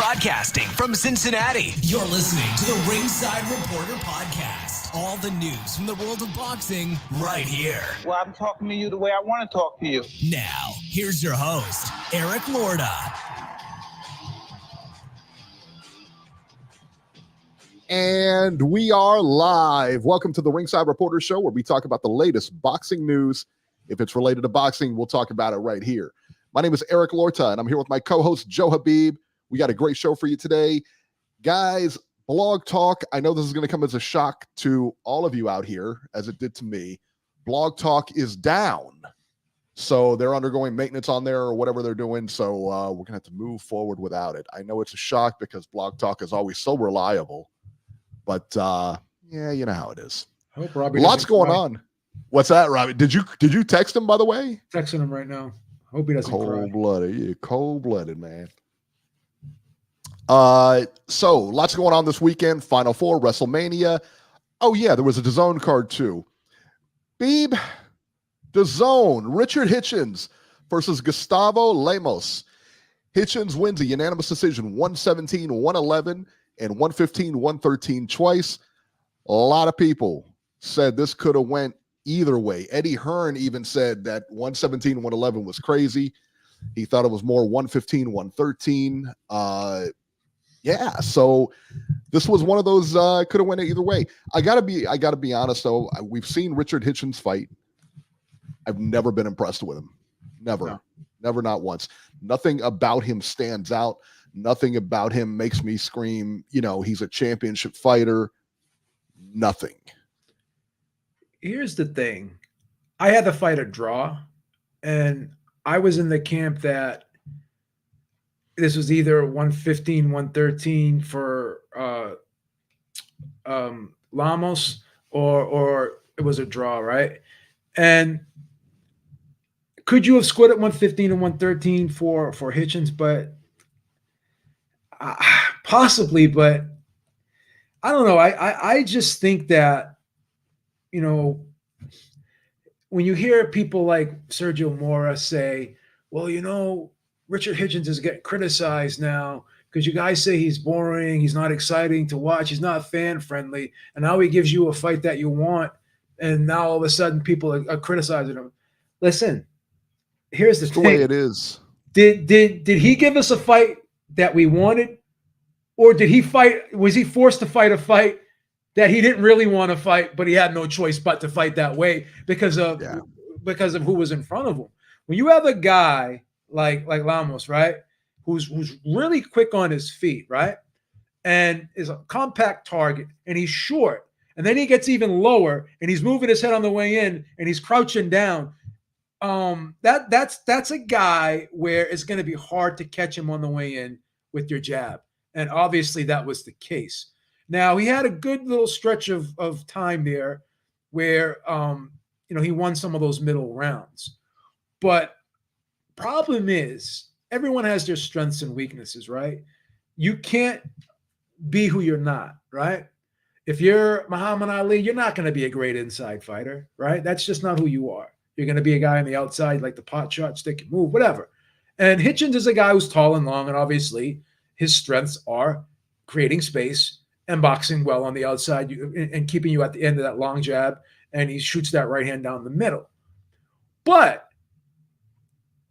Broadcasting from Cincinnati, you're listening to the Ringside Reporter podcast. All the news from the world of boxing right here. Well, I'm talking to you the way I want to talk to you. Now, here's your host, Eric Lorda. And we are live. Welcome to the Ringside Reporter Show, where we talk about the latest boxing news. If it's related to boxing, we'll talk about it right here. My name is Eric Lorta, and I'm here with my co-host, Joe Habib. We got a great show for you today. Guys, Blog Talk, I know this is going to come as a shock to all of you out here, as it did to me. Blog Talk is down. So they're undergoing maintenance on there or whatever they're doing. So we're going to have to move forward without it. I know it's a shock because Blog Talk is always so reliable. But, yeah, you know how it is. I hope Robbie Lots going on. What's that, Robbie? Did you text him, by the way? Texting him right now. Hope he doesn't cry. Cold-blooded. Yeah, cold-blooded, man. So lots going on this weekend. Final Four, WrestleMania. Oh, yeah, there was a DAZN card, too. Beeb, DAZN, Richard Hitchins versus Gustavo Lemos. Hitchins wins a unanimous decision, 117-111 and 115-113 twice. A lot of people said this could have went either way. Eddie Hearn even said that 117-111 was crazy. He thought it was more 115-113. Yeah, so this was one of those could have went either way. I gotta be honest though. We've seen Richard Hitchins fight. I've never been impressed with him. Never, not once. Nothing about him stands out. Nothing about him makes me scream, he's a championship fighter. Nothing. Here's the thing. I had the fight a draw, and I was in the camp that this was either 115, 113 for Lamos or it was a draw, right? And could you have scored at 115 and 113 for Hitchins? But possibly, but I don't know. I just think that, when you hear people like Sergio Mora say, well, Richard Hitchins is getting criticized now because you guys say he's boring, he's not exciting to watch, he's not fan-friendly, and now he gives you a fight that you want, and now all of a sudden people are criticizing him. Listen, here's the thing. The way it is. Did he give us a fight that we wanted, or did he fight? Was he forced to fight a fight that he didn't really want to fight, but he had no choice but to fight that way because of who was in front of him? When you have a guy like Lamos, right, who's really quick on his feet, right, and is a compact target, and he's short, and then he gets even lower, and he's moving his head on the way in, and he's crouching down. That's a guy where it's going to be hard to catch him on the way in with your jab, and obviously that was the case. Now, he had a good little stretch of time there where, he won some of those middle rounds. But problem is, everyone has their strengths and weaknesses, right? You can't be who you're not, right? If you're Muhammad Ali, you're not going to be a great inside fighter, right? That's just not who you are. You're going to be a guy on the outside, like the pot shot, stick and move, whatever. And Hitchins is a guy who's tall and long, and obviously his strengths are creating space and boxing well on the outside and keeping you at the end of that long jab, and he shoots that right hand down the middle. But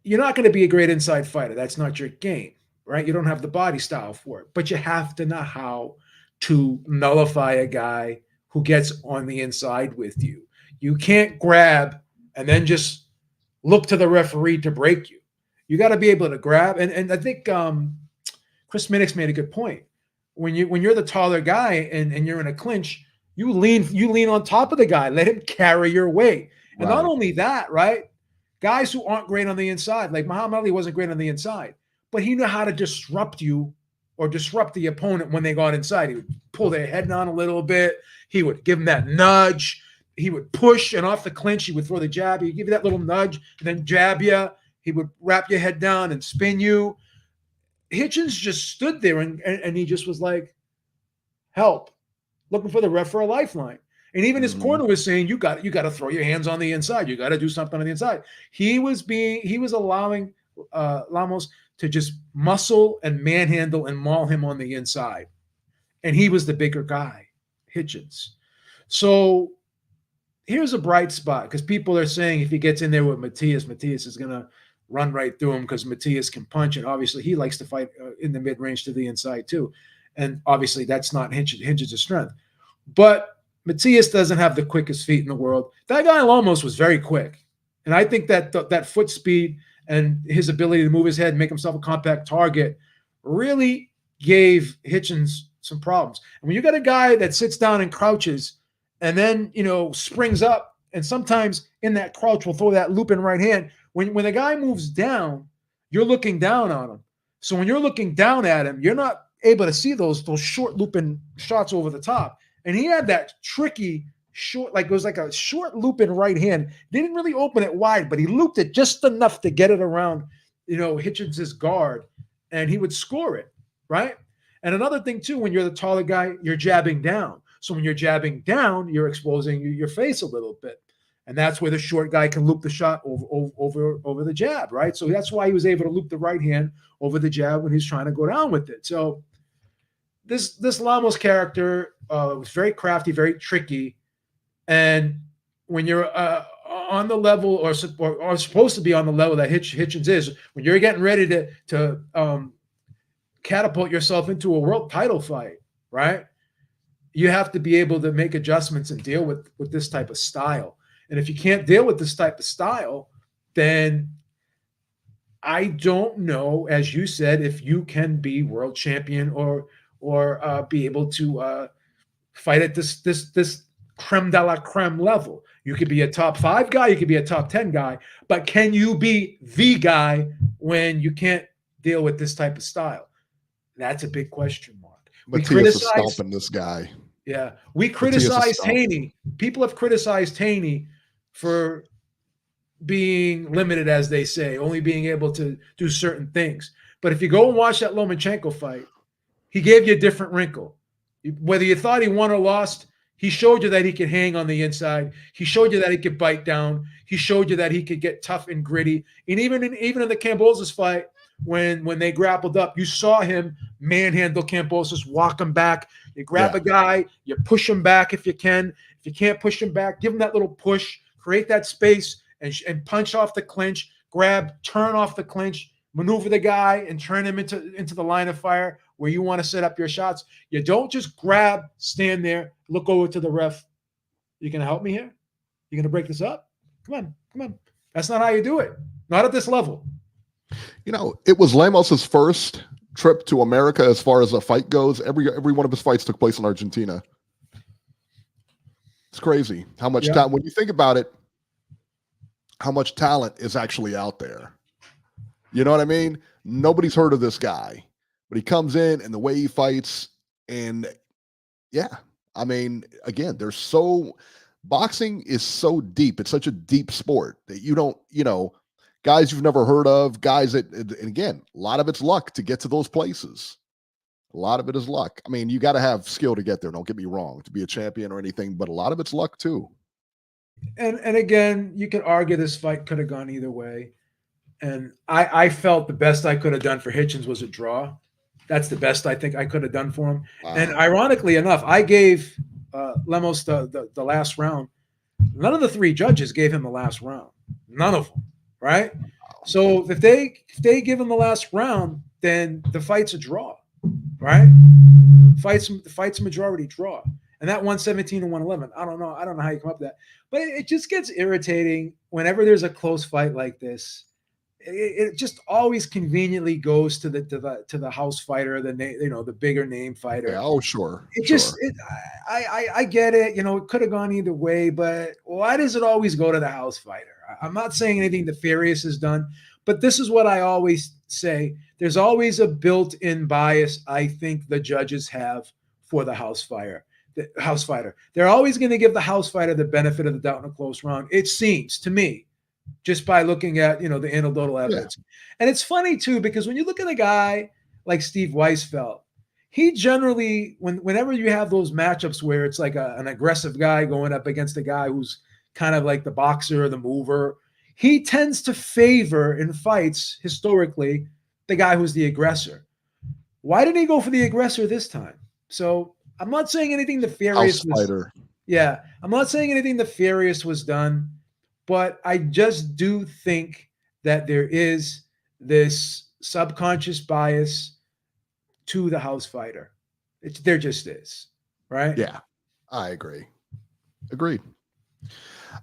you're not going to be a great inside fighter. That's not your game, right? You don't have the body style for it. But you have to know how to nullify a guy who gets on the inside with you. You can't grab and then just look to the referee to break you. You got to be able to grab. And I think Chris Minnick's made a good point. When you're the taller guy and you're in a clinch, you lean on top of the guy, let him carry your weight. And not only that, right? Guys who aren't great on the inside, like Muhammad Ali wasn't great on the inside, but he knew how to disrupt you or disrupt the opponent when they got inside. He would pull their head down a little bit. He would give them that nudge. He would push, and off the clinch, he would throw the jab. He'd give you that little nudge and then jab you. He would wrap your head down and spin you. Hitchins just stood there and he just was like, help, looking for the ref for a lifeline. And even his corner was saying, you got to throw your hands on the inside. You got to do something on the inside. He was allowing Lamos to just muscle and manhandle and maul him on the inside. And he was the bigger guy, Hitchins. So here's a bright spot, because people are saying if he gets in there with Matias is going to run right through him, because Matias can punch, and obviously he likes to fight in the mid-range to the inside too. And obviously that's not Hitchins' strength. But Matias doesn't have the quickest feet in the world. That guy Lamos was very quick. And I think that that foot speed and his ability to move his head and make himself a compact target really gave Hitchins some problems. And when you got a guy that sits down and crouches and then, springs up, and sometimes in that crouch will throw that looping right hand. When the guy moves down, you're looking down on him. So when you're looking down at him, you're not able to see those short looping shots over the top. And he had that tricky short, like it was like a short looping right hand. They didn't really open it wide, but he looped it just enough to get it around, Hitchins' guard, and he would score it, right? And another thing too, when you're the taller guy, you're jabbing down. So when you're jabbing down, you're exposing your face a little bit. And that's where the short guy can loop the shot over the jab, right? So that's why he was able to loop the right hand over the jab when he's trying to go down with it. So this Lamos character was very crafty, very tricky. And when you're on the level or supposed to be on the level that Hitchins is, when you're getting ready to catapult yourself into a world title fight, right? You have to be able to make adjustments and deal with this type of style. And if you can't deal with this type of style, then I don't know, as you said, if you can be world champion or be able to fight at this creme de la creme level. You could be a top 5 guy, you could be a top 10 guy, but can you be the guy when you can't deal with this type of style? That's a big question mark. Matias is stomping this guy. Yeah, we criticized Haney. People have criticized Haney for being limited, as they say, only being able to do certain things. But if you go and watch that Lomachenko fight, he gave you a different wrinkle. Whether you thought he won or lost, he showed you that he could hang on the inside. He showed you that he could bite down. He showed you that he could get tough and gritty. And even in the Kambosos fight, when they grappled up, you saw him manhandle Kambosos, walk him back. You grab a guy, you push him back if you can. If you can't push him back, give him that little push, create that space, and punch off the clinch, grab, turn off the clinch, maneuver the guy, and turn him into the line of fire where you want to set up your shots. You don't just grab, stand there, look over to the ref. You going to help me here? You going to break this up? Come on. That's not how you do it. Not at this level. It was Lamos's first trip to America as far as a fight goes. Every one of his fights took place in Argentina. It's crazy how much time, when you think about it, how much talent is actually out there. You know what I mean? Nobody's heard of this guy, but he comes in and the way he fights, and again, boxing is so deep. It's such a deep sport that you don't, guys you've never heard of, guys that, and again, a lot of it's luck to get to those places. A lot of it is luck. I mean, you got to have skill to get there. Don't get me wrong, to be a champion or anything, but a lot of it's luck too. And again, you could argue this fight could have gone either way. And I felt the best I could have done for Hitchins was a draw. That's the best I think I could have done for him. Wow. And ironically enough, I gave Lemos the last round. None of the 3 judges gave him the last round. None of them, right? So if they give him the last round, then the fight's a draw, right? The fight's a majority draw. And that 117 and 111, I don't know how you come up with that. But it just gets irritating whenever there's a close fight like this. It just always conveniently goes to the house fighter, the bigger name fighter. Yeah, oh sure. I get it. It could have gone either way, but why does it always go to the house fighter? I'm not saying anything nefarious is done, but this is what I always say. There's always a built-in bias I think the judges have for the house fighter. They're always going to give the house fighter the benefit of the doubt in a close round. It seems to me, just by looking at, the anecdotal evidence. Yeah. And it's funny too, because when you look at a guy like Steve Weisfeld, he generally, whenever you have those matchups where it's like an aggressive guy going up against a guy who's kind of like the boxer or the mover, he tends to favor in fights historically the guy who's the aggressor. Why didn't he go for the aggressor this time? So I'm not saying anything nefarious was. Yeah, I'm not saying anything nefarious was done, but I just do think that there is this subconscious bias to the house fighter. There just is, right? Yeah, I agree. Agreed.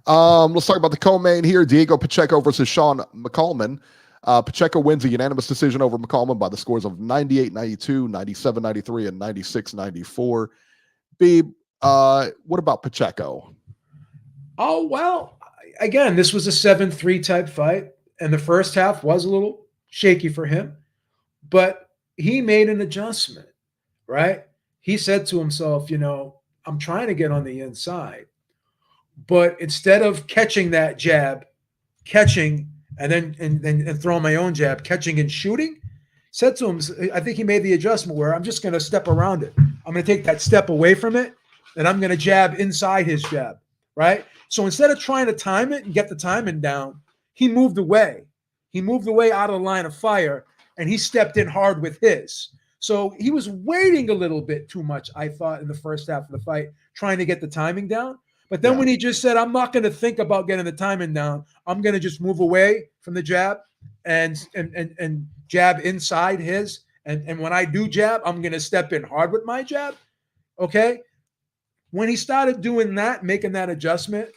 Let's talk about the co-main here. Diego Pacheco versus Sean McCallman. Pacheco wins a unanimous decision over McCallman by the scores of 98-92, 97-93, and 96-94. Beeb, what about Pacheco? Oh, well, again, this was a 7-3 type fight, and the first half was a little shaky for him, but he made an adjustment, right? He said to himself, I'm trying to get on the inside, but instead of catching that jab, catching and then throwing my own jab, catching and shooting, said to him, I think he made the adjustment where I'm just going to step around it. I'm going to take that step away from it, and I'm going to jab inside his jab, right? So instead of trying to time it and get the timing down, he moved away. He moved away out of the line of fire, and he stepped in hard with his. So he was waiting a little bit too much, I thought, in the first half of the fight, trying to get the timing down. But then when he just said, I'm not going to think about getting the timing down, I'm going to just move away from the jab and jab inside his. And when I do jab, I'm going to step in hard with my jab. Okay? When he started doing that, making that adjustment,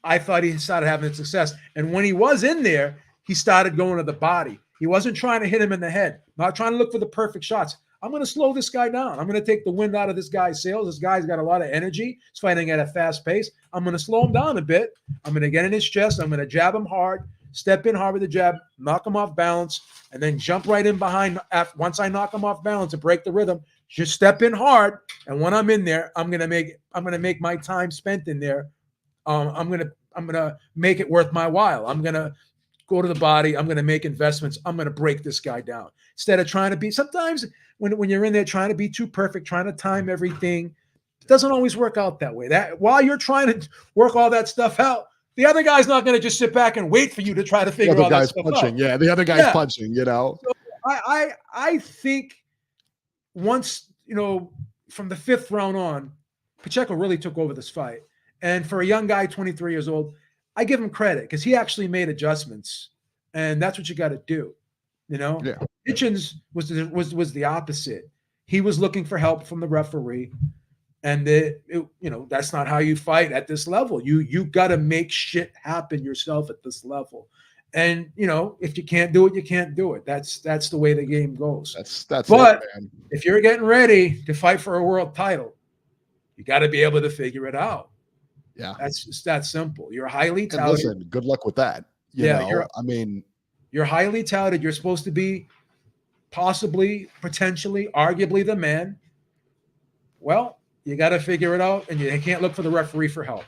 I thought he started having success. And when he was in there, he started going to the body. He wasn't trying to hit him in the head, not trying to look for the perfect shots. I'm going to slow this guy down. I'm going to take the wind out of this guy's sails. This guy's got a lot of energy. He's fighting at a fast pace. I'm going to slow him down a bit. I'm going to get in his chest. I'm going to jab him hard, step in hard with the jab, knock him off balance, and then jump right in behind. Once I knock him off balance and break the rhythm, just step in hard. And when I'm in there, I'm going to make my time spent in there. I'm going to make it worth my while. I'm going to go to the body. I'm going to make investments. I'm going to break this guy down. Instead of trying to be, sometimes when you're in there trying to be too perfect, trying to time everything, it doesn't always work out that way. That while you're trying to work all that stuff out, the other guy's not going to just sit back and wait for you to try to figure all that stuff out. Yeah, the other guy's punching, So I think once, from the fifth round on, Pacheco really took over this fight. And for a young guy, 23 years old, I give him credit because he actually made adjustments, and that's what you got to do. Yeah. Hitchins was the opposite. He was looking for help from the referee, and that's not how you fight at this level. You got to make shit happen yourself at this level. And if you can't do it, you can't do it. That's the way the game goes. But if you're getting ready to fight for a world title, you got to be able to figure it out. Yeah, that's just that simple. You're highly touted. And listen, good luck with that. You're highly touted. You're supposed to be possibly, potentially, arguably the man. Well, you got to figure it out, and you can't look for the referee for help.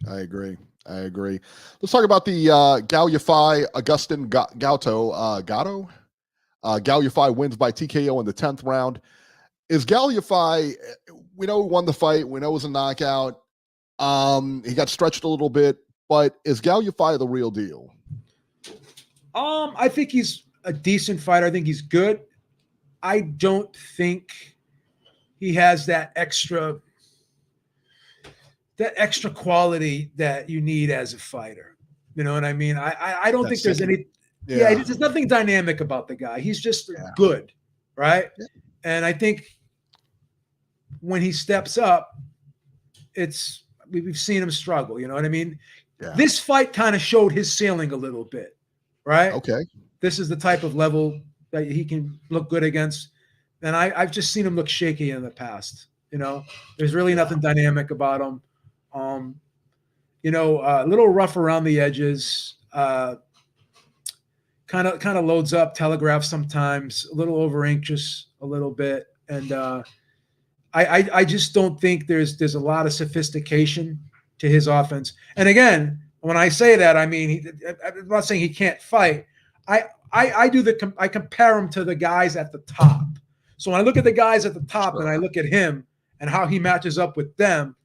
I agree. Let's talk about the Galifi Agustin Gatto. Galifi wins by TKO in the 10th round. Is Galifi? We know he won the fight. We know it was a knockout. He got stretched a little bit, but is Galifi the real deal? I think he's a decent fighter. I think he's good. I don't think he has that extra quality that you need as a fighter. You know what I mean? I don't think there's any. Yeah, there's nothing dynamic about the guy. He's just good, right? Yeah. And I think when he steps up, we've seen him struggle. You know what I mean? Yeah. This fight kind of showed his ceiling a little bit, right? Okay. This is the type of level that he can look good against. And I've just seen him look shaky in the past. There's really nothing dynamic about him. A little rough around the edges. Kind of loads up, telegraphs sometimes. A little over anxious, a little bit, and I just don't think there's a lot of sophistication to his offense. And again, when I say that, I mean I'm not saying he can't fight. I compare him to the guys at the top. So when I look at the guys at the top and I look at him and how he matches up with them,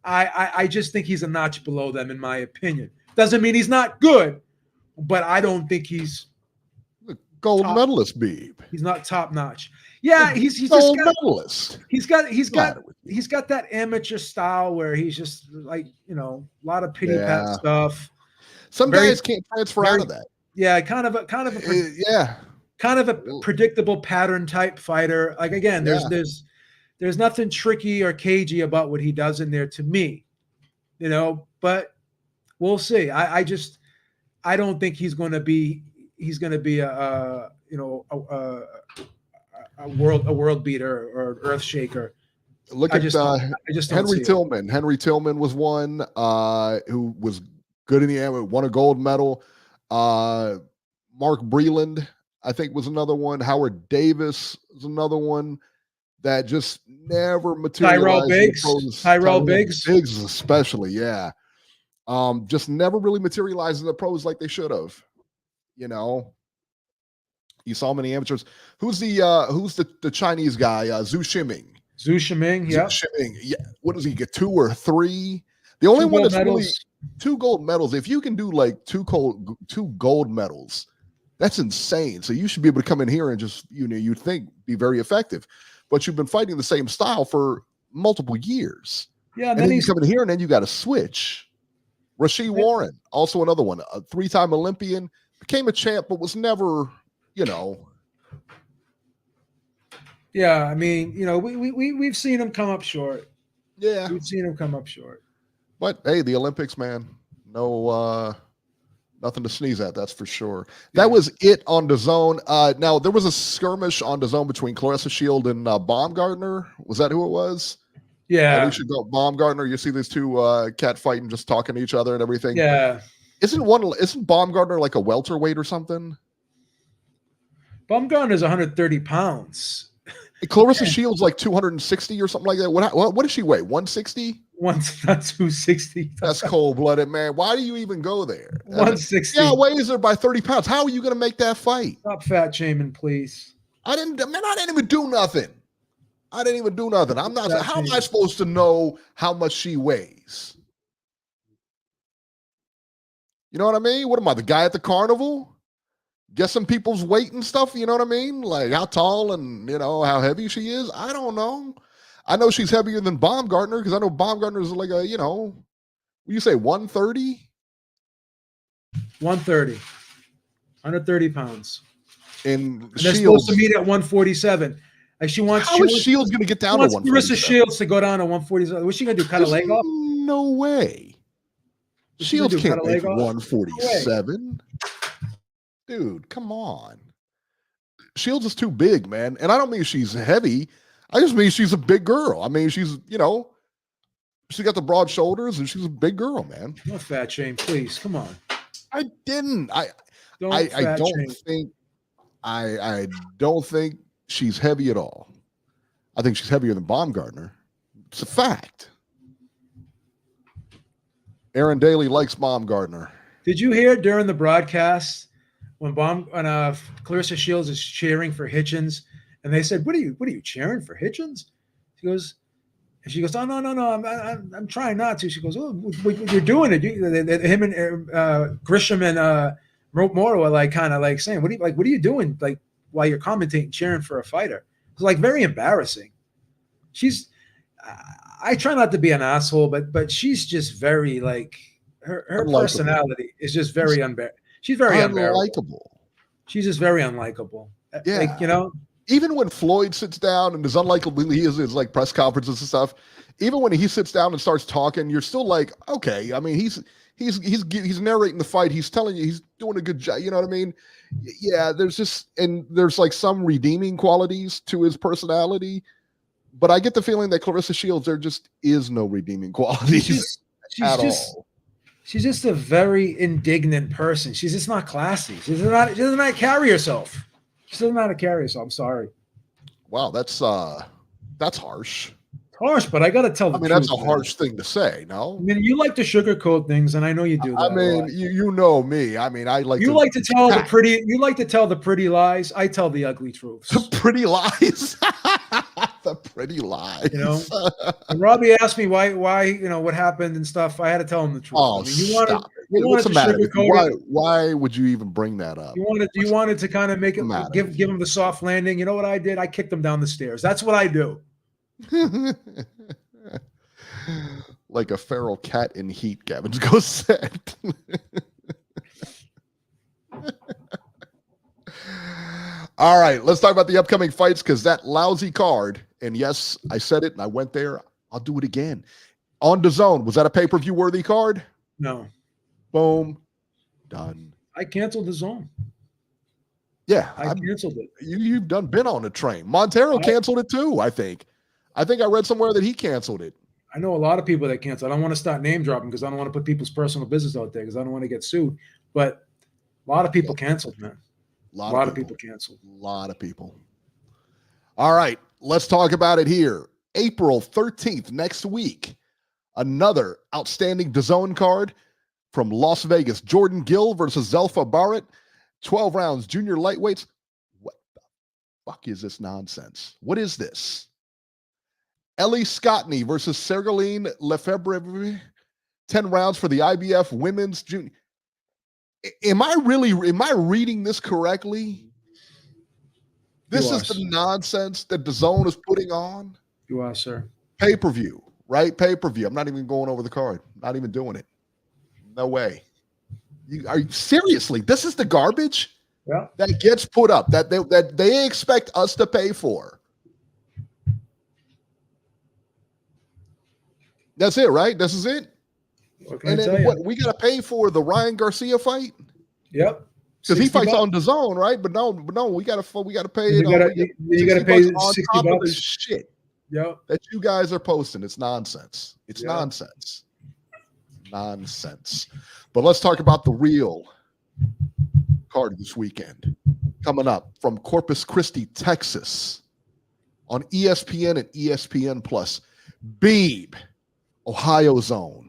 I just think he's a notch below them in my opinion. Doesn't mean he's not good, but I don't think he's gold medalist, Beeb. He's not top notch. Yeah, he's gold just got, medalist. He's got that amateur style where he's just like, a lot of pity pat stuff. Some guys can't transfer out of that. Yeah, kind of a predictable pattern type fighter. Like again, there's nothing tricky or cagey about what he does in there to me, but we'll see. I don't think he's going to be a world beater or earth shaker. Look at Henry Tillman. Henry Tillman was one who was good in the air, won a gold medal. Mark Breland, I think, was another one. Howard Davis was another one that just never materialized. Tyrell Biggs especially, yeah. Just never really materialized in the pros like they should have. You saw many amateurs. Who's the Chinese guy? Zhu Shiming. Yeah. Yeah. What does he get? 2 or 3? The only one that's really 2 gold medals. If you can do like 2 gold medals, that's insane. So you should be able to come in here and just, you'd think be very effective. But you've been fighting the same style for multiple years. Yeah, and then you come in here and then you got to switch. Rasheed Warren, also another one, a 3-time Olympian, became a champ, but was never, Yeah, I mean, we've seen him come up short. Yeah, we've seen him come up short. But hey, the Olympics, man, no, nothing to sneeze at. That's for sure. That was it on DAZN. Now there was a skirmish on DAZN between Clarissa Shield and Baumgardner. Was that who it was? Yeah, we should go Baumgardner. You see these 2 cat fighting, just talking to each other and everything. Yeah, isn't Baumgardner like a welterweight or something? Baumgardner is 130 pounds. Clarissa Shields like 260 or something like that. What does she weigh? 160? Not 260. That's cold-blooded, man. Why do you even go there? 160. Yeah, weighs her by 30 pounds. How are you going to make that fight? Stop fat shaming, please. I didn't even do nothing. I'm not. How am I supposed to know how much she weighs? You know what I mean? What am I, the guy at the carnival? Guessing people's weight and stuff, you know what I mean? Like how tall and, how heavy she is? I don't know. I know she's heavier than Baumgardner because I know Baumgardner is like a, what do you say, 130? 130. 130 pounds. And they're supposed to meet at 147. Like How is Shields going to get down to 147? Clarissa Shields to go down to 147. What's she going to do, cut a leg off? No way. Shields can't make 147. Dude, come on. Shields is too big, man. And I don't mean she's heavy. I just mean she's a big girl. I mean, she's, she got the broad shoulders and she's a big girl, man. No fat shame, please. Come on. I didn't. I don't think she's heavy at all. I think she's heavier than Baumgardner. It's a fact. Aaron Daly likes Baumgardner. Did you hear during the broadcast when Clarissa Shields is cheering for Hitchins, and they said, "What are you cheering for Hitchins?" She goes, "Oh no, I'm trying not to." She goes, "Oh, you're doing it." Him and Grisham and Moro are like kind of like saying, "What are you doing?" Like while you're commentating, cheering for a fighter. It's like very embarrassing. I try not to be an asshole, but she's just very like her personality is just very She's very unlikable. She's just very unlikable. Yeah. Like, even when Floyd sits down and as unlikable he is like press conferences and stuff, even when he sits down and starts talking, you're still like, okay. I mean, he's narrating the fight. He's telling you he's doing a good job. You know what I mean? Yeah. There's like some redeeming qualities to his personality, but I get the feeling that Clarissa Shields, there just is no redeeming qualities at all. She's just a very indignant person. She's just not classy. She doesn't know how to carry herself. She doesn't know how to carry herself. I'm sorry. Wow, that's harsh. It's harsh, but I got to tell the truth. That's a harsh thing to say, no? I mean, you like to sugarcoat things, and I know you do that. I mean, you know me. I mean, I like you like to tell the pretty. You like to tell the pretty lies. I tell the ugly truths. The pretty lies. The pretty lies. You know, and Robbie asked me why, what happened and stuff. I had to tell him the truth. Oh, I mean, stop. What's the matter? Why would you even bring that up? You wanted to kind of make it give him the soft landing. You know what I did? I kicked him down the stairs. That's what I do. Like a feral cat in heat, Gavin's ghost said. All right, let's talk about the upcoming fights because that lousy card, and yes, I said it and I went there. I'll do it again. On DAZN, was that a pay-per-view worthy card? No. Boom. Done. I canceled DAZN. Yeah. I canceled it. You've been on the train. Montero canceled it too, I think. I read somewhere that he canceled it. I know a lot of people that cancel. I don't want to start name dropping because I don't want to put people's personal business out there because I don't want to get sued. But a lot of people canceled, man. A lot of people canceled. A lot of people. All right, let's talk about it here. April 13th, next week, another outstanding DAZN card from Las Vegas. Jordan Gill versus Zelfa Barrett. 12 rounds, junior lightweights. What the fuck is this nonsense? What is this? Ellie Scottney versus Sergeline Lefebvre. 10 rounds for the IBF women's junior. Am I reading this correctly? This is the nonsense that DAZN is putting on. You are, sir. Pay-per-view, right? Pay-per-view. I'm not even going over the card. Not even doing it. No way. Are you seriously? This is the garbage that gets put up that they expect us to pay for. That's it, right? This is it. And then what? We got to pay for the Ryan Garcia fight. Yep. Because he fights on DAZN, right? But no, we got to pay. You got to pay $60. Shit. Yep. That you guys are posting. It's nonsense. It's nonsense. Nonsense. But let's talk about the real card this weekend. Coming up from Corpus Christi, Texas, on ESPN and ESPN Plus. Beeb, Ohio Zone.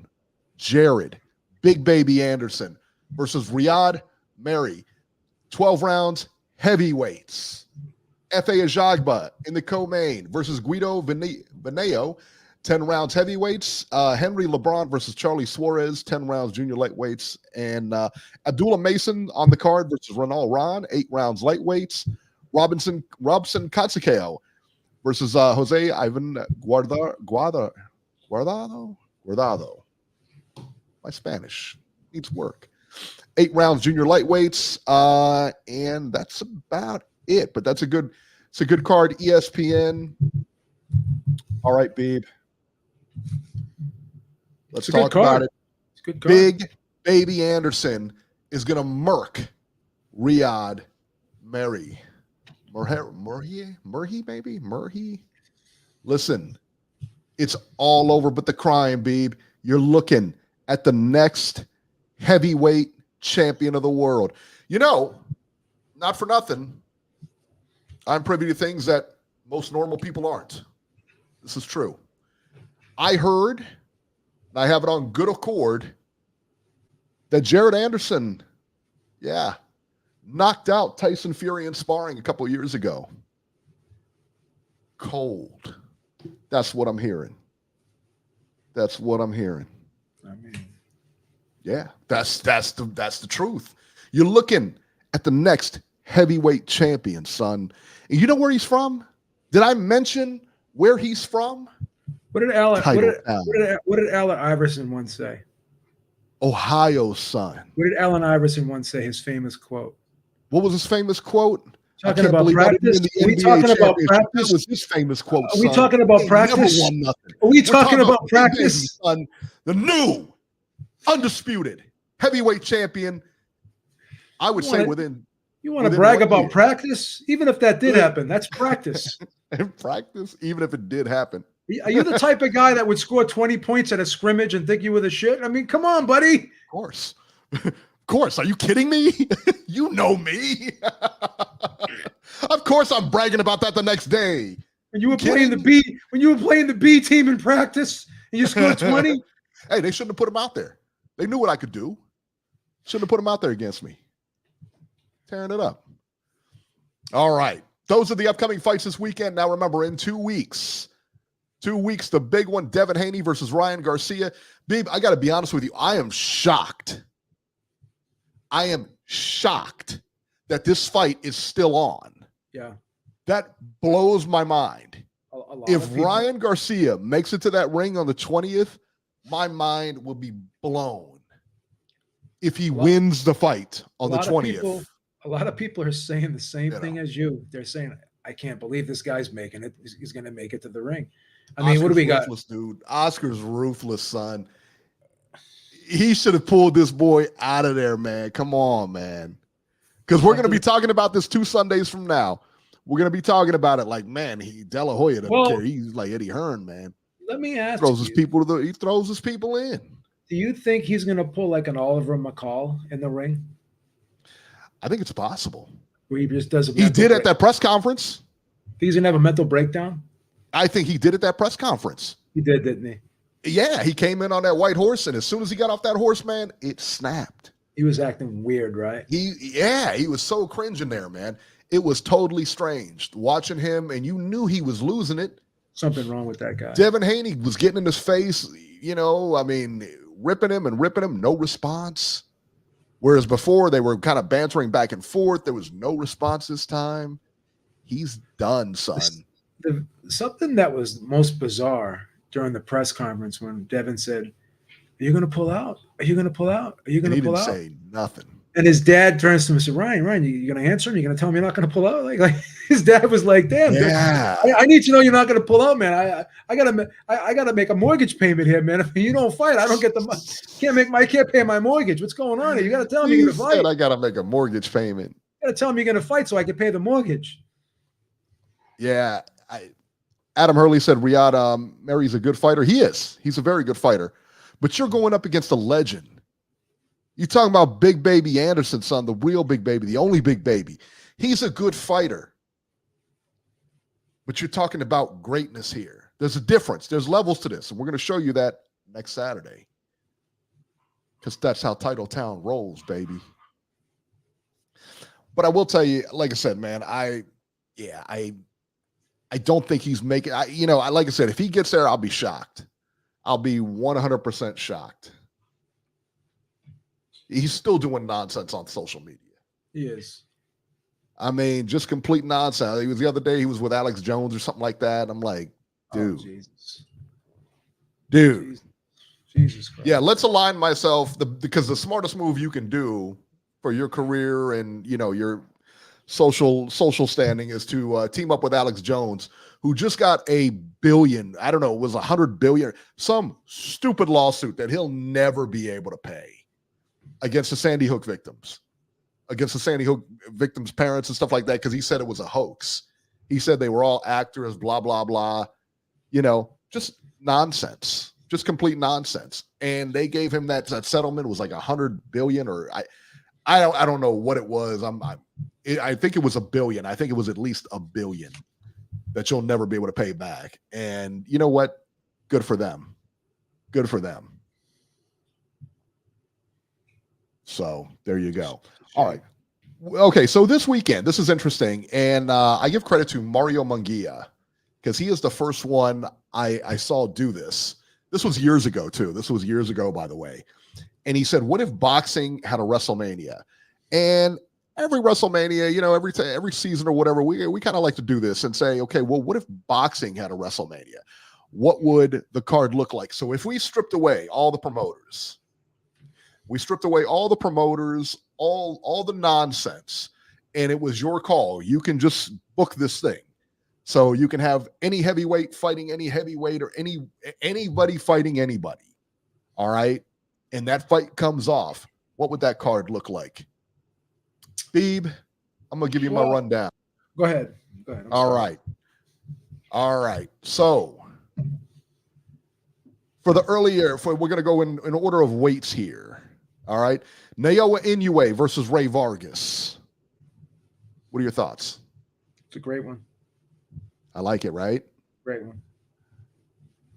Jared, Big Baby Anderson versus Riyad Merhy. 12 rounds, heavyweights. F.A. Ajagba in the co-main versus Guido Veneo. 10 rounds, heavyweights. Henry LeBron versus Charlie Suarez. 10 rounds, junior lightweights. And Abdullah Mason on the card versus Ronald Ron. 8 rounds, lightweights. Robson Katsukeo versus Jose Ivan Guardado. My Spanish needs work. 8 rounds, junior lightweights, and that's about it. But it's a good card. ESPN. All right, Beeb. Let's talk about it. It's a good card. Big Baby Anderson is gonna murk Riyad Merhy. Merhy. Listen, it's all over but the crime, Beeb. You're looking at the next heavyweight champion of the world. You know, not for nothing, I'm privy to things that most normal people aren't. This is true. I heard, and I have it on good accord, that Jared Anderson, knocked out Tyson Fury in sparring a couple years ago. Cold. That's what I'm hearing. I mean, yeah, that's the truth. You're looking at the next heavyweight champion, son. And you know where he's from? Did I mention where he's from? What did Allen Iverson once say? Ohio, son. What did Allen Iverson once say? His famous quote. What was his famous quote? Talking about practice? Are we talking about practice? That was his famous quote. Are we talking about practice? Never won nothing. Are we talking about practice? Son, the new undisputed heavyweight champion. I would say within. You want to brag about practice? Even if that did happen, that's practice. Practice, even if it did happen. Are you the type of guy that would score 20 points at a scrimmage and think you were the shit? I mean, come on, buddy. Of course. Of course. Are you kidding me? You know me. Of course I'm bragging about that the next day. When you were playing the B team in practice and you scored 20? Hey, they shouldn't have put him out there. They knew what I could do. Shouldn't have put him out there against me. Tearing it up. All right. those are the upcoming fights this weekend. Now, remember, in 2 weeks, the big one, Devin Haney versus Ryan Garcia. Babe, I got to be honest with you. I am shocked. That this fight is still on. Yeah. That blows my mind. A lot If of people, Ryan Garcia makes it to that ring on the 20th, my mind will be blown. If he wins the fight on the 20th. A lot of people are saying the same thing as you. They're saying, I can't believe this guy's making it. He's going to make it to the ring. I mean, what do we got? Ruthless, dude. Oscar's ruthless, son. He should have pulled this boy out of there, man. Come on, man. Because we're going to be talking about this 2 Sundays from now. We're going to be talking about it like, man, De La Hoya doesn't care. He's like Eddie Hearn, man. Let me ask you. He throws his people in. Do you think he's going to pull like an Oliver McCall in the ring? I think it's possible. Where he just does He did at that press conference. He's going to have a mental breakdown? I think he did at that press conference. He did, didn't he? Yeah, he came in on that white horse, and as soon as he got off that horse, man, it snapped. He was acting weird, right? He was so cringing there, man. It was totally strange watching him, and you knew he was losing it. Something wrong with that guy. Devin Haney was getting in his face, ripping him, no response. Whereas before they were kind of bantering back and forth. There was no response this time. He's done, son. Something that was most bizarre during the press conference when Devin said, "Are you going to pull out? Are you going to pull out? Are you going to pull out?" He didn't say nothing. And his dad turns to him and said, Ryan, you going to answer him? You going to tell him you're not going to pull out? Like his dad was like, damn, yeah. I need to know you're not going to pull out, man. I gotta make a mortgage payment here, man. If you don't fight, I don't get the money. I can't pay my mortgage. What's going on here? You got to tell him you're going to fight. I got to make a mortgage payment. You got to tell him you're going to fight so I can pay the mortgage. Yeah. Adam Hurley said Riyad Merhy's a good fighter. He is. He's a very good fighter. But you're going up against a legend. You're talking about Big Baby Anderson, son, the real Big Baby, the only Big Baby. He's a good fighter. But you're talking about greatness here. There's a difference. There's levels to this. And we're going to show you that next Saturday. Because that's how Titletown rolls, baby. But I will tell you, like I said, man, I don't think he's making, like I said, if he gets there, I'll be shocked. I'll be 100% shocked. He's still doing nonsense on social media. He is. I mean, just complete nonsense. He was the other day, he was with Alex Jones or something like that. I'm like, dude. Dude. Jesus Christ. Yeah, let's align myself because the smartest move you can do for your career and, your social standing is to team up with Alex Jones, who just got $1 billion. I don't know, it was $100 billion, some stupid lawsuit that he'll never be able to pay against the Sandy Hook victims, parents and stuff like that, because he said it was a hoax. He said they were all actors, blah, blah, blah. Just nonsense, just complete nonsense. And they gave him that settlement. It was like $100 billion, or I don't know what it was. I think it was $1 billion. I think it was at least $1 billion that you'll never be able to pay back. And you know what? Good for them. Good for them. So there you go. All right. Okay. So this weekend, this is interesting. And I give credit to Mario Munguia because he is the first one I saw do this. This was years ago too. This was years ago, by the way. And he said, what if boxing had a WrestleMania? And every WrestleMania, every season or whatever, we kind of like to do this and say, okay, well, what if boxing had a WrestleMania? What would the card look like? So if we stripped away all the promoters, all the nonsense, and it was your call. You can just book this thing. So you can have any heavyweight fighting any heavyweight or anybody fighting anybody. All right. And that fight comes off. What would that card look like? Beeb, I'm going to give you my rundown. Go ahead. All right. So for the earlier, we're going to go in order of weights here. All right. Naoya Inoue versus Ray Vargas. What are your thoughts? It's a great one. I like it, right? Great one.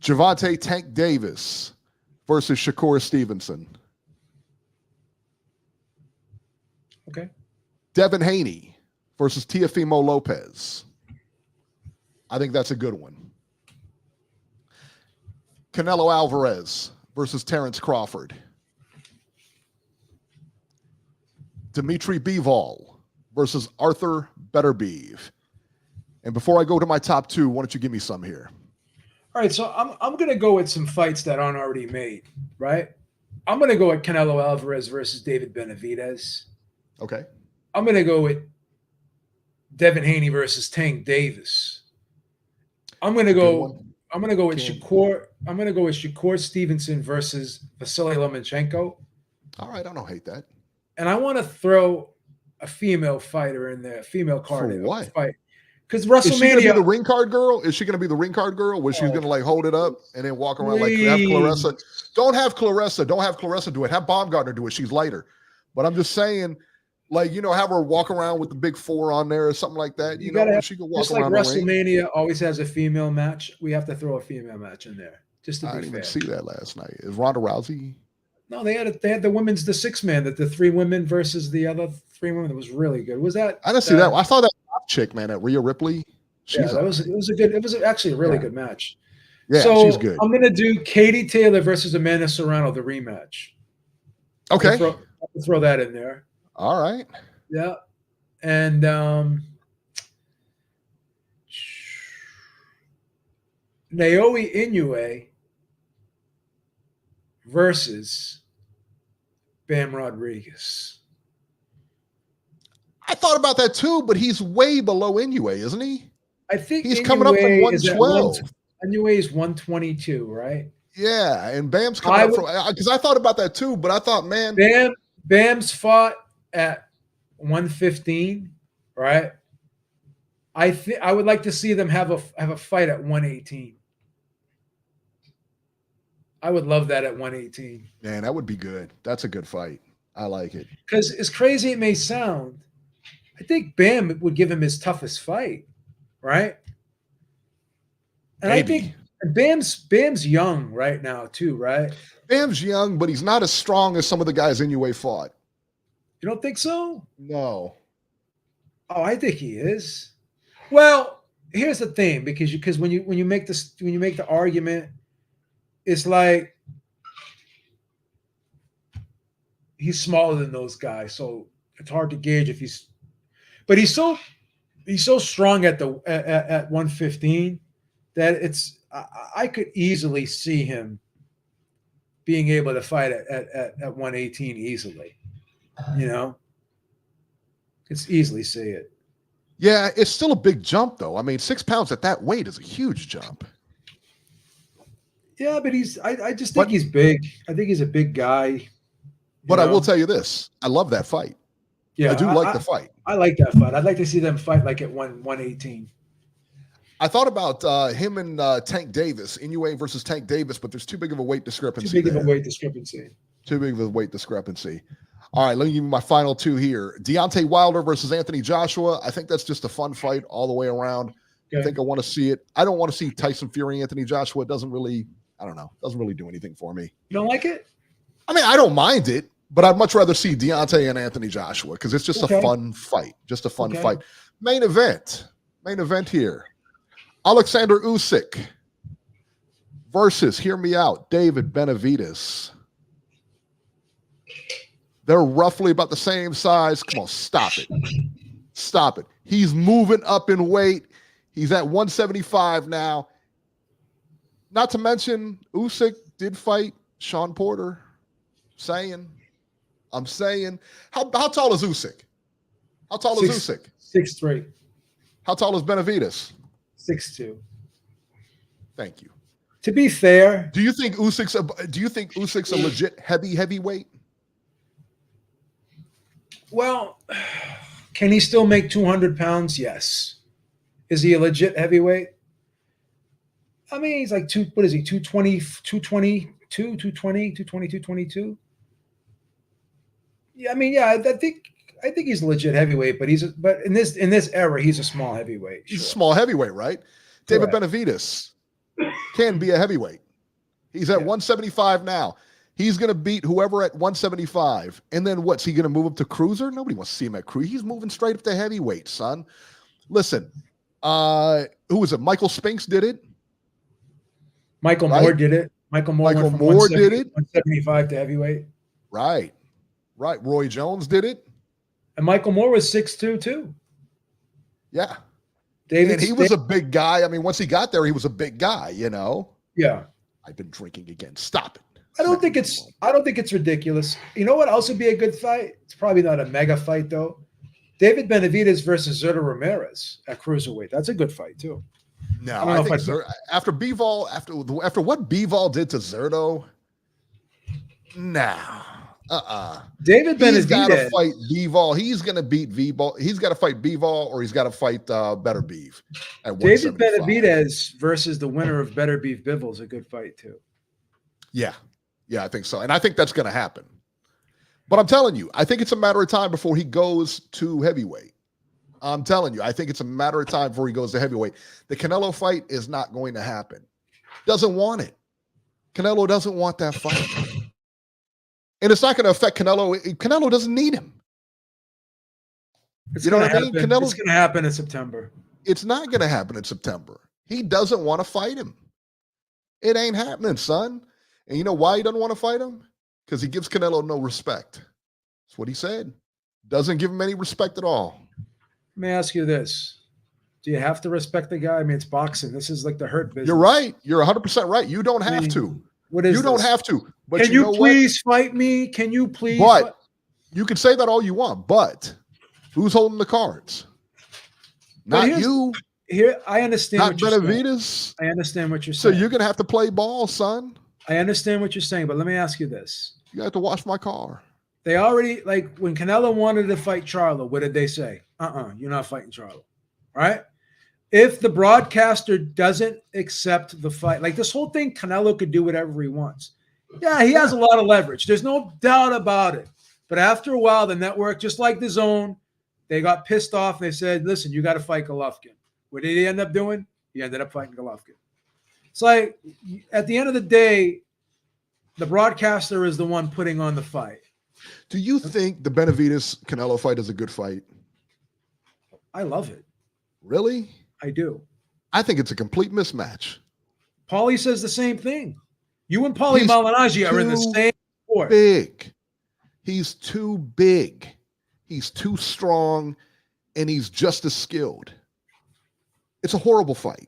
Gervonta Tank Davis versus Shakur Stevenson. Okay. Devin Haney versus Teofimo Lopez. I think that's a good one. Canelo Alvarez versus Terrence Crawford. Dimitri Bivol versus Arthur Beterbiev. And before I go to my top two, why don't you give me some here? All right, so I'm going to go with some fights that aren't already made, right? I'm going to go with Canelo Alvarez versus David Benavidez. Okay. I'm going to go with Devin Haney versus Tank Davis. I'm going to go with Shakur. I'm going to go with Shakur Stevenson versus Vasily Lomachenko. All right, I don't hate that. And I want to throw a female fighter in there, female card. For what? Fight. Because WrestleMania. Is she going to be the ring card girl? Is she going to be the ring card girl where she's going to like hold it up and then walk around like have Clarissa? Don't have Clarissa do it. Have Baumgardner do it. She's lighter. But I'm just saying, like, you know, have her walk around with the big four on there or something like that. You know, she can walk just around. Like WrestleMania always has a female match. We have to throw a female match in there. Just to be fair. I didn't even see that last night. Is Ronda Rousey? No, they had the six man, the three women versus the other three women. It was really good. Was that? I didn't see that. I saw that chick, man, at Rhea Ripley. It was actually a really good match. Yeah, so she's good. I'm gonna do Katie Taylor versus Amanda Serrano, the rematch. Okay. Throw that in there. All right. Yeah. And Naomi Inoue versus Bam Rodriguez. I thought about that too, but he's way below Inoue, isn't he? I think he's coming up from 112. Inoue is 122, right? Yeah, and Bam's coming up from, because I thought about that too, but I thought, man, Bam's fought at 115, right? I would like to see them have a fight at 118. I would love that at 118. Man, that would be good. That's a good fight. I like it. Because as crazy it may sound, I think Bam would give him his toughest fight, right? And Maybe. I think Bam's young right now too, right? Bam's young, but he's not as strong as some of the guys Inoue fought. You don't think so? No. Oh, I think he is. Well, here's the thing, because when you make the argument, it's like he's smaller than those guys, so it's hard to gauge if he's. But he's so strong at 115 that I could easily see him being able to fight at 118 easily. You know, it's easily see it. Yeah, it's still a big jump, though. I mean, 6 pounds at that weight is a huge jump. Yeah, but I just think he's big. I think he's a big guy. But I will tell you this. I love that fight. Yeah, I do like the fight. I like that fight. I'd like to see them fight like at 118. I thought about him and Tank Davis, Inoue versus Tank Davis, but there's too big of a weight discrepancy. Too big of a weight discrepancy. All right, let me give you my final two here. Deontay Wilder versus Anthony Joshua. I think that's just a fun fight all the way around. Okay. I think I want to see it. I don't want to see Tyson Fury, Anthony Joshua. It doesn't really do anything for me. You don't like it? I mean, I don't mind it, but I'd much rather see Deontay and Anthony Joshua because it's just a fun fight. Just a fun fight. Main event here. Alexander Usyk versus, hear me out, David Benavidez. They're roughly about the same size. Come on, stop it. Stop it. He's moving up in weight. He's at 175 now. Not to mention, Usyk did fight Sean Porter. I'm saying. How tall is Usyk? How tall is Usyk? 6'3". How tall is Benavidez? 6'2". Thank you. To be fair, do you think Usyk's a legit heavyweight? Well, can he still make 200 pounds? Yes. Is he a legit heavyweight? I mean, he's like 220, 222? Yeah, I mean, yeah, I think he's a legit heavyweight, but in this era, he's a small heavyweight. He's a small heavyweight, right? David Benavidez can be a heavyweight. He's at 175 now. He's going to beat whoever at 175. And then what's he going to move up to cruiser? Nobody wants to see him at cruiser. He's moving straight up to heavyweight, son. Listen, who was it? Michael Spinks did it. Michael Moore did it. Michael Moore did it. 175 to heavyweight. Right. Roy Jones did it. And Michael Moore was 6'2", too. Yeah. And he was a big guy. I mean, once he got there, he was a big guy, you know? Yeah. I've been drinking again. Stop it. I don't think it's ridiculous. You know what else would be a good fight? It's probably not a mega fight, though. David Benavidez versus Zurdo Ramirez at cruiserweight. That's a good fight, too. No, I think after Bivol, after what Bivol did to Zurdo, David Benavidez. He's got to fight Bivol. He's going to beat Bivol. He's got to fight Bivol, or he's got to fight Better Beef. David Benavidez versus the winner of Better Beef Bivol is a good fight, too. Yeah, I think so. And I think that's going to happen. But I'm telling you, I think it's a matter of time before he goes to heavyweight. I'm telling you, I think it's a matter of time before he goes to heavyweight. The Canelo fight is not going to happen. Doesn't want it. Canelo doesn't want that fight. And it's not going to affect Canelo. Canelo doesn't need him. You know what I mean? It's going to happen in September. It's not going to happen in September. He doesn't want to fight him. It ain't happening, son. And you know why he doesn't want to fight him? Because he gives Canelo no respect. That's what he said. Doesn't give him any respect at all. Let me ask you this. Do you have to respect the guy? I mean, it's boxing. This is like the hurt business. You're right. You're 100% right. You don't have to. What is you don't have to. But can you please fight me? Can you please? But you can say that all you want. But who's holding the cards? Not you. Here, I understand. Not Benavidez. I understand what you're saying. So you're gonna have to play ball, son. I understand what you're saying, but let me ask you this. You have to wash my car. They already, like, when Canelo wanted to fight Charlo, what did they say? You're not fighting Charlo, right? If the broadcaster doesn't accept the fight, like this whole thing, Canelo could do whatever he wants. Yeah, he has a lot of leverage. There's no doubt about it. But after a while, the network, just like DAZN, they got pissed off and they said, listen, you got to fight Golovkin. What did he end up doing? He ended up fighting Golovkin. It's like, at the end of the day, the broadcaster is the one putting on the fight. Do you think the Benavidez-Canelo fight is a good fight? I love it. Really? I do. I think it's a complete mismatch. Paulie says the same thing. You and Paulie Malignaggi are in the same sport. Big. He's too big. He's too strong, and he's just as skilled. It's a horrible fight.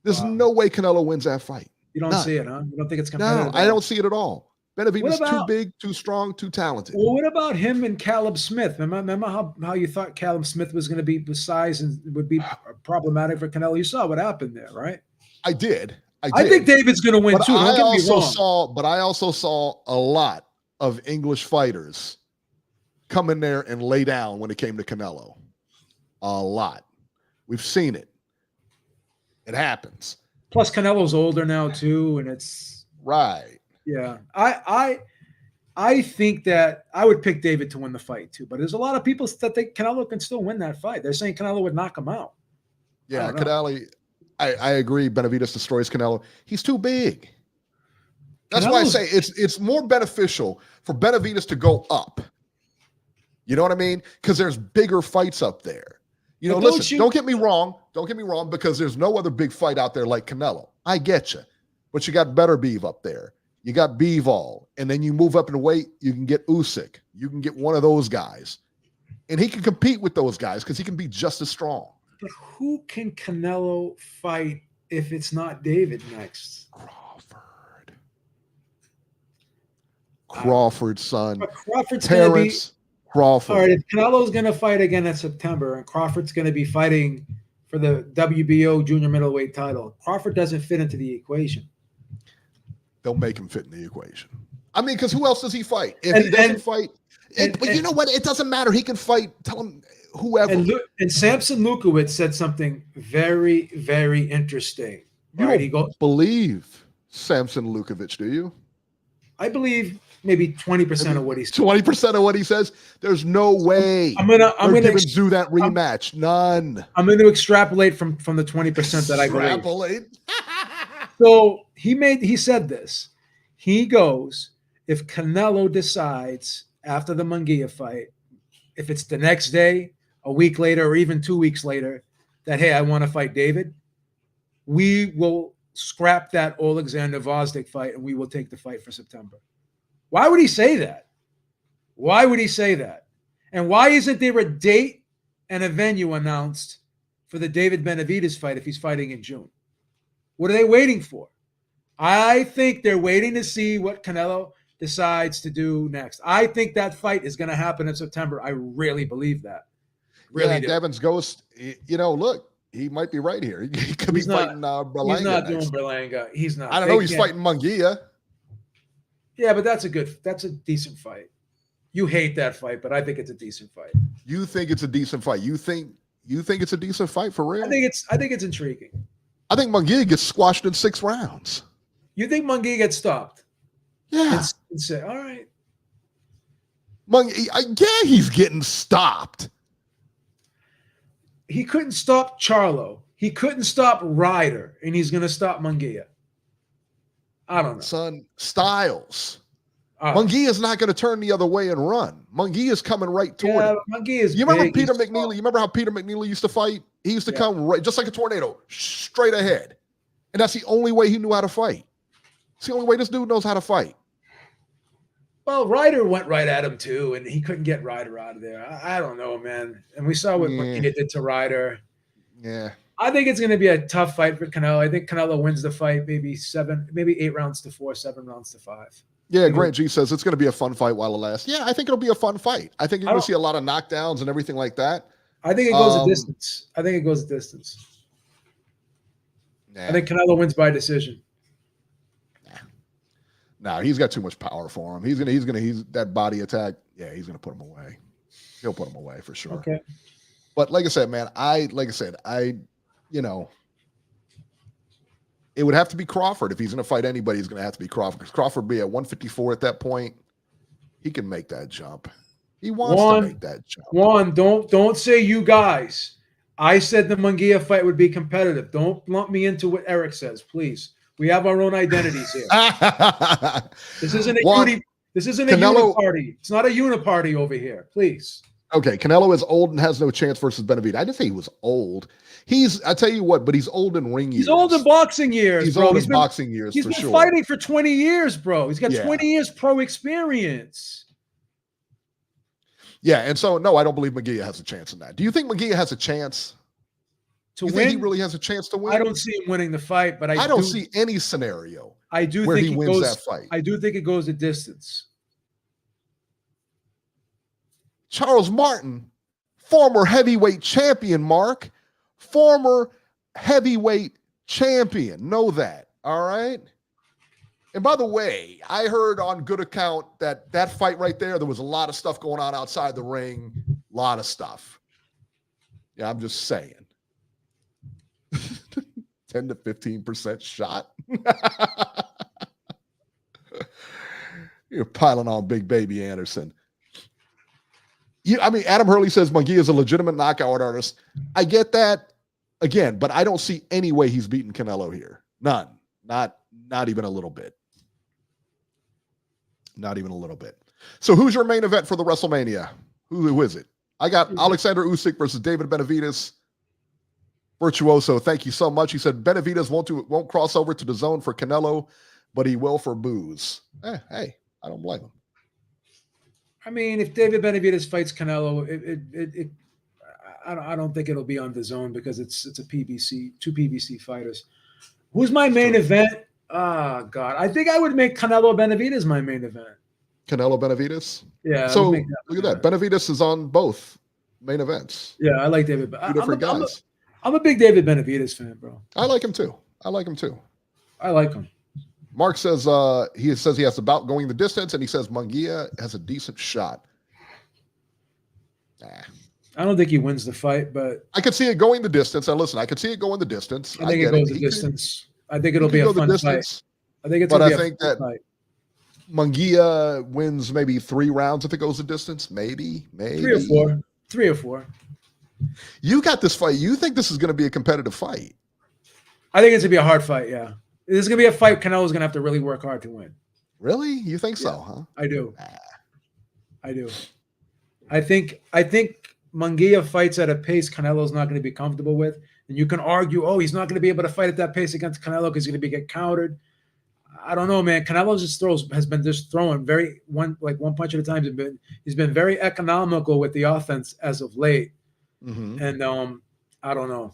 There's no way Canelo wins that fight. You don't see it, huh? You don't think it's competitive? No, I don't see it at all. Benavidez is too big, too strong, too talented. Well, what about him and Caleb Smith? Remember how you thought Caleb Smith was going to be size and would be problematic for Canelo? You saw what happened there, right? I did. I think David's going to win too. Don't get me wrong. But I also saw a lot of English fighters come in there and lay down when it came to Canelo. A lot. We've seen it. It happens. Plus, Canelo's older now too, and it's right. Yeah, I think that I would pick David to win the fight too. But there's a lot of people that think Canelo can still win that fight. They're saying Canelo would knock him out. Yeah, Canelo. I agree. Benavidez destroys Canelo. He's too big. That's why I say it's more beneficial for Benavidez to go up. You know what I mean? Because there's bigger fights up there. You know, listen, don't get me wrong. Don't get me wrong, because there's no other big fight out there like Canelo. I get you. But you got Better Beef up there. You got Bivol. And then you move up in weight, you can get Usyk. You can get one of those guys. And he can compete with those guys because he can be just as strong. But who can Canelo fight if it's not David next? Crawford, son. But Crawford's Terrence Crawford. All right, if Canelo's going to fight again in September and Crawford's going to be fighting for the WBO junior middleweight title, Crawford doesn't fit into the equation. They'll make him fit in the equation. I mean, because who else does he fight? If he doesn't fight, but you know what? It doesn't matter. He can fight. Tell him whoever. And Samson Lukowicz said something very, very interesting. You don't believe Samson Lukowicz, do you? I believe maybe 20% of what he says. 20% of what he says. There's no way. I'm gonna do that rematch. None. I'm going to extrapolate from the 20% that I believe. Extrapolate. So he said this. he goes, if Canelo decides after the Munguia fight, if it's the next day, a week later, or even 2 weeks later, that, hey, I want to fight David, we will scrap that Alexander Vosdick fight and we will take the fight for September. Why would he say that? Why would he say that? And why isn't there a date and a venue announced for the David Benavidez fight if he's fighting in June? What are they waiting for? I think they're waiting to see what Canelo decides to do next. I think that fight is going to happen in September. I really believe that. Really do. Devin's Ghost, look, he might be right here. He could be fighting Berlanga. He's not next. doing Berlanga. He's not. I don't know. He's fighting Munguia. Yeah, but that's a decent fight. You hate that fight, but I think it's a decent fight. You think it's a decent fight? You think it's a decent fight for real? I think it's intriguing. I think Munguia gets squashed in 6 rounds. You think Munguia gets stopped? Yeah. All right. He's getting stopped. He couldn't stop Charlo. He couldn't stop Ryder, and he's going to stop Munguia. I don't know. Son, Styles. Munguia's not going to turn the other way and run. Munguia's coming right toward him. Munguia's You remember big, Peter McNeely? You remember how Peter McNeely used to fight? He used to come right, just like a tornado, straight ahead. And that's the only way he knew how to fight. It's the only way this dude knows how to fight. Well, Ryder went right at him too, and he couldn't get Ryder out of there. I don't know, man. And we saw what Munguia did to Ryder. Yeah. I think it's going to be a tough fight for Canelo. I think Canelo wins the fight, maybe 8 rounds to 4, 7 rounds to 5. Yeah, Grant G says it's going to be a fun fight while it lasts. Yeah, I think it'll be a fun fight. I think you're going to see a lot of knockdowns and everything like that. I think it goes a distance. I think Canelo wins by decision. No, he's got too much power for him. He's that body attack. Yeah, he's gonna put him away. He'll put him away for sure. Okay. But like I said, man, it would have to be Crawford. If he's gonna fight anybody, he's gonna have to be Crawford. Because Crawford would be at 154 at that point. He can make that jump. He wants to make that jump. Don't say you guys. I said the Munguia fight would be competitive. Don't lump me into what Eric says, please. We have our own identities here. This isn't a uniparty. It's not a uniparty over here. Please. Okay, Canelo is old and has no chance versus Benavidez. I didn't say he was old. I tell you what, but he's old in ring years. He's old in boxing years. He's old in boxing years. He's been fighting for 20 years, bro. He's got 20 years pro experience. Yeah, and so no, I don't believe Munguia has a chance in that. Do you think Munguia has a chance to win? Think he really has a chance to win? I don't see him winning the fight, but I don't see any scenario. I do where think he wins that fight. I do think it goes a distance. Charles Martin, former heavyweight champion, Mark. Former heavyweight champion. Know that, all right? And by the way, I heard on good account that fight right there was a lot of stuff going on outside the ring. A lot of stuff. Yeah, I'm just saying. 10 to 15% shot. You're piling on Big Baby Anderson. Adam Hurley says Munguia is a legitimate knockout artist. I get that again, but I don't see any way he's beating Canelo here. None. Not even a little bit. Not even a little bit. So who's your main event for the WrestleMania? Who is it? I got Alexander Usyk versus David Benavidez. Virtuoso, thank you so much. He said Benavidez won't cross over to the zone for Canelo, but he will for booze. Hey, I don't blame him. I mean, if David Benavidez fights Canelo, I don't think it'll be on the zone because it's a PBC, 2 PBC fighters. Who's my main event? Oh God, I think I would make Canelo Benavidez my main event. Canelo Benavidez? Yeah. So look at that. Benavidez is on both main events. Yeah, I like David. Two different guys. I'm a big David Benavidez fan, bro. I like him too. I like him. Mark says he has about going the distance, and he says Munguia has a decent shot. I don't think he wins the fight, but I could see it going the distance. And listen, I could see it going the distance. I think it goes the distance. I think it'll be a fun fight. I think that Munguia wins maybe 3 rounds if it goes the distance. Maybe 3 or 4. You got this fight. You think this is going to be a competitive fight? I think it's going to be a hard fight, yeah. This is going to be a fight Canelo's going to have to really work hard to win. Really? You think so, huh? I do. I do. I think Munguia fights at a pace Canelo's not going to be comfortable with. And you can argue, oh, he's not going to be able to fight at that pace against Canelo because he's going to get countered. I don't know, man. Canelo has been throwing one punch at a time. He's been very economical with the offense as of late. Mm-hmm. And I don't know.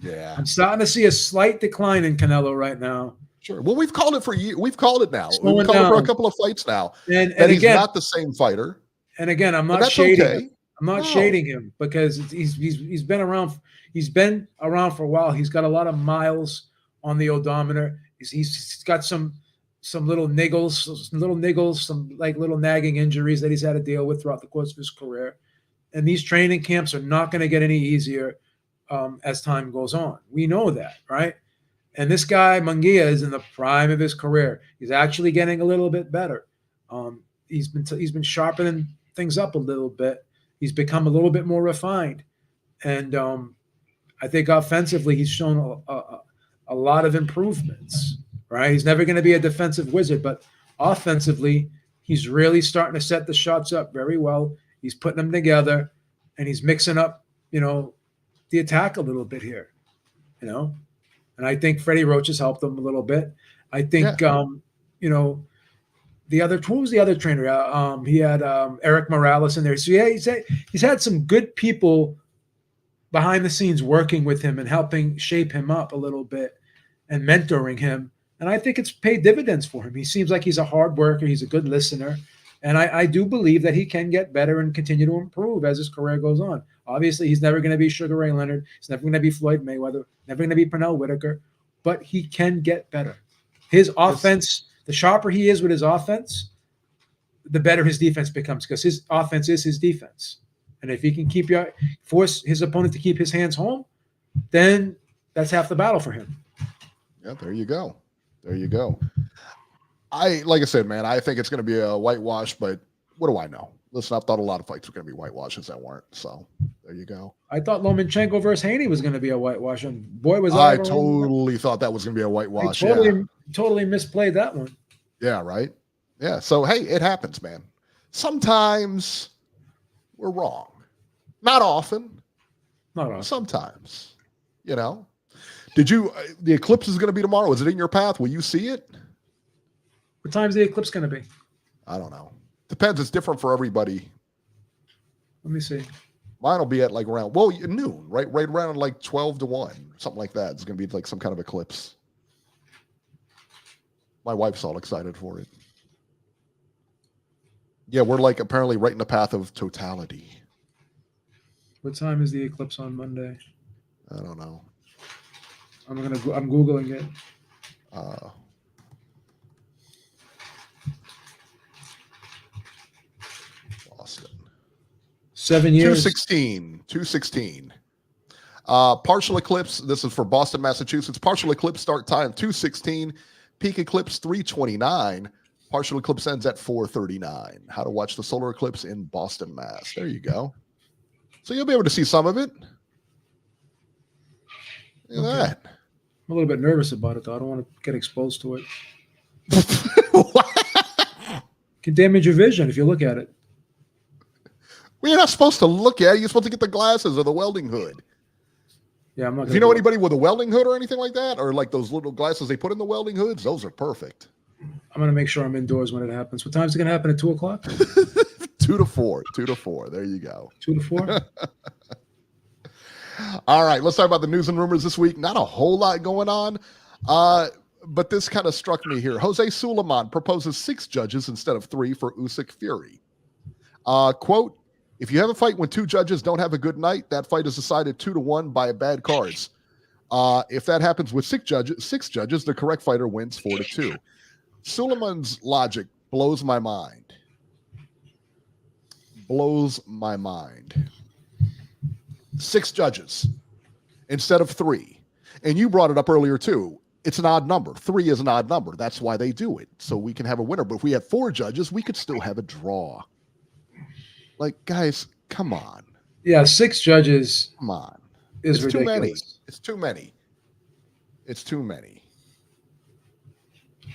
Yeah. I'm starting to see a slight decline in Canelo right now. Sure. Well, we've called it for years. We've called it now. Slowing We've called it for a down. couple of fights now. And he's again, not the same fighter. And again, I'm not that's shading okay. him. I'm not No. shading him because he's been around. He's been around for a while. He's got a lot of miles on the odometer. He's got some little niggles, some like little nagging injuries that he's had to deal with throughout the course of his career. And these training camps are not going to get any easier as time goes on. We know that, right? And this guy Munguia is in the prime of his career. He's actually getting a little bit better. He's been sharpening things up a little bit. He's become a little bit more refined, and I think offensively he's shown a lot of improvements. Right? He's never going to be a defensive wizard, but offensively he's really starting to set the shots up very well. He's putting them together, and he's mixing up, the attack a little bit here, And I think Freddie Roach has helped him a little bit. I think, who was the other trainer? He had Eric Morales in there. So yeah, he's had some good people behind the scenes working with him and helping shape him up a little bit and mentoring him. And I think it's paid dividends for him. He seems like he's a hard worker. He's a good listener. And I do believe that he can get better and continue to improve as his career goes on. Obviously, he's never going to be Sugar Ray Leonard. He's never going to be Floyd Mayweather. Never going to be Pernell Whitaker. But he can get better. His offense, the sharper he is with his offense, the better his defense becomes, because his offense is his defense. And if he can force his opponent to keep his hands home, then that's half the battle for him. Yeah, there you go. Like I said, man, I think it's going to be a whitewash, but what do I know? Listen, I've thought a lot of fights were going to be whitewashes that weren't. So there you go. I thought Lomachenko versus Haney was going to be a whitewash, and boy, was I totally thought that was going to be a whitewash. Totally misplayed that one. Yeah, right. Yeah. So hey, it happens, man. Sometimes we're wrong. Not often. Not often. Sometimes. Did you? The Eclipse is going to be tomorrow. Is it in your path? Will you see it? What time's the Eclipse going to be? I don't know. Depends. It's different for everybody. Let me see. Mine will be at like around noon, right around like 12 to 1, something like that. It's going to be like some kind of eclipse. My wife's all excited for it. Yeah, we're like apparently right in the path of totality. What time is the eclipse on Monday? I don't know. I'm Googling it. Boston. 7 years. 216. Partial eclipse. This is for Boston, Massachusetts. Partial eclipse start time 2:16. Peak eclipse 3:29. Partial eclipse ends at 4:39. How to watch the solar eclipse in Boston, Mass. There you go. So you'll be able to see some of it. Look at that. I'm a little bit nervous about it, though. I don't want to get exposed to it. Can damage your vision if you look at it. Well, you're not supposed to look at it. You're supposed to get the glasses or the welding hood. Yeah, I'm not. If you know anybody with a welding hood or anything like that, or like those little glasses they put in the welding hoods, those are perfect. I'm going to make sure I'm indoors when it happens. What time is it going to happen at 2 o'clock? 2 to 4. 2 to 4. There you go. 2 to 4. All right, let's talk about the news and rumors this week. Not a whole lot going on, but this kind of struck me here. Jose Sulaiman proposes 6 judges instead of 3 for Usyk-Fury. Quote, if you have a fight when 2 judges don't have a good night, that fight is decided 2 to 1 by bad cards. If that happens with 6 judges, the correct fighter wins 4 to 2. Sulaiman's logic blows my mind. 6 judges instead of 3. And you brought it up earlier too. It's an odd number. 3 is an odd number. That's why they do it. So we can have a winner. But if we had 4 judges, we could still have a draw. Like, guys, come on. Yeah, 6 judges. Come on. It's ridiculous. Too many. It's too many.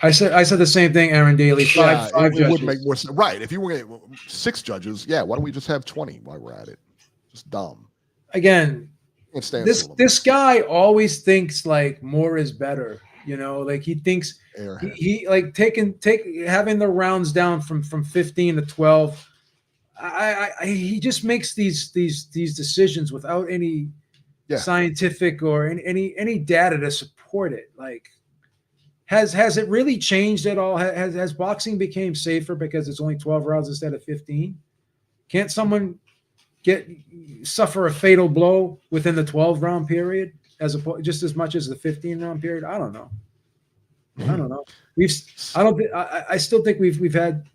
I said the same thing, Aaron Daly. Five it would judges. make more sense. Right. If you were going 6 judges, why don't we just have 20 while we're at it? Just dumb. Again, Can't stand this guy always thinks like more is better. Like he thinks he like having the rounds down from 15 to 12. He just makes these decisions without any scientific or any data to support it. Like, has it really changed at all? Has boxing became safer because it's only 12 rounds instead of 15? Can't someone suffer a fatal blow within the 12-round period just as much as the 15-round period? I don't know. I still think we've had.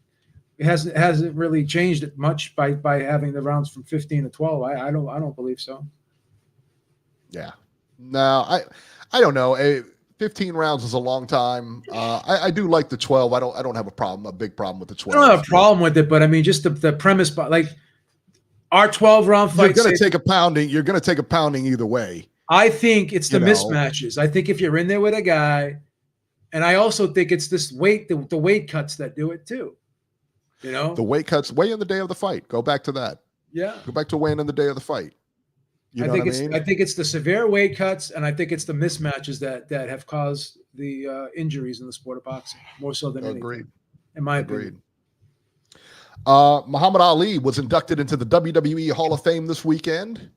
It hasn't really changed it much by having the rounds from 15 to 12. I don't believe so. Yeah. No, I don't know. 15 rounds is a long time. I do like the 12. I don't have a big problem with the 12. I don't have a problem with it, but I mean, just the premise, but like our 12-round fight. You're going to take a pounding. You're going to take a pounding either way. I think it's the mismatches. I think if you're in there with a guy, and I also think it's this weight, the weight cuts that do it too. The weight cuts, weigh in the day of the fight. Go back to that. Yeah. Go back to weighing in the day of the fight. I think it's the severe weight cuts, and I think it's the mismatches that have caused the injuries in the sport of boxing more so than anything. In my opinion. Muhammad Ali was inducted into the WWE Hall of Fame this weekend.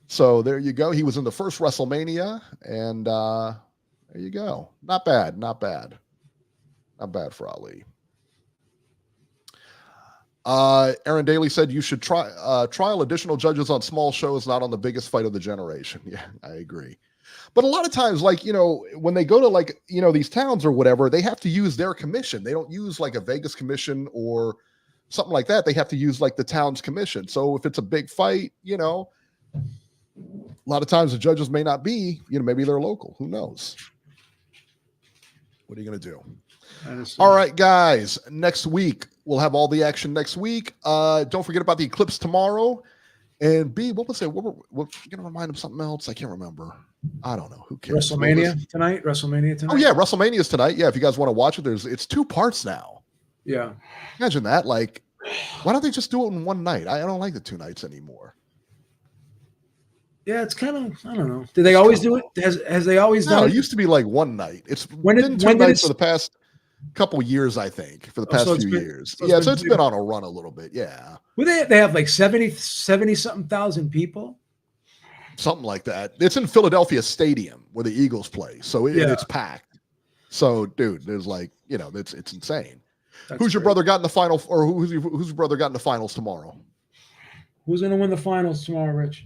So there you go. He was in the first WrestleMania, and there you go. Not bad. Not bad for Ali. Aaron Daly said you should trial additional judges on small shows, not on the biggest fight of the generation. Yeah, I agree. But a lot of times, like, when they go to these towns or whatever, they have to use their commission. They don't use like a Vegas commission or something like that. They have to use like the town's commission. So if it's a big fight, a lot of times the judges may not be, maybe they're local. Who knows? What are you going to do? All right, guys. Next week, we'll have all the action next week. Don't forget about the Eclipse tomorrow. And B, what was it? We're going to remind them something else. I can't remember. I don't know. Who cares? WrestleMania tonight? Oh, yeah. WrestleMania's tonight. Yeah, if you guys want to watch it, it's 2 parts now. Yeah. Imagine that. Like, why don't they just do it in one night? I don't like the 2 nights anymore. Yeah, it's kind of, I don't know. Did they always do it? Has they always done it? It used to be like one night. It's been 2 nights for the past couple years, I think, for the past few years. So it's been on a run a little bit. Yeah. Well, they have like 70 something thousand people. Something like that. It's in Philadelphia Stadium where the Eagles play. So it's packed. So, dude, there's like, it's insane. Who's your brother got in the final, or who's your brother got in the finals tomorrow? Who's going to win the finals tomorrow, Rich?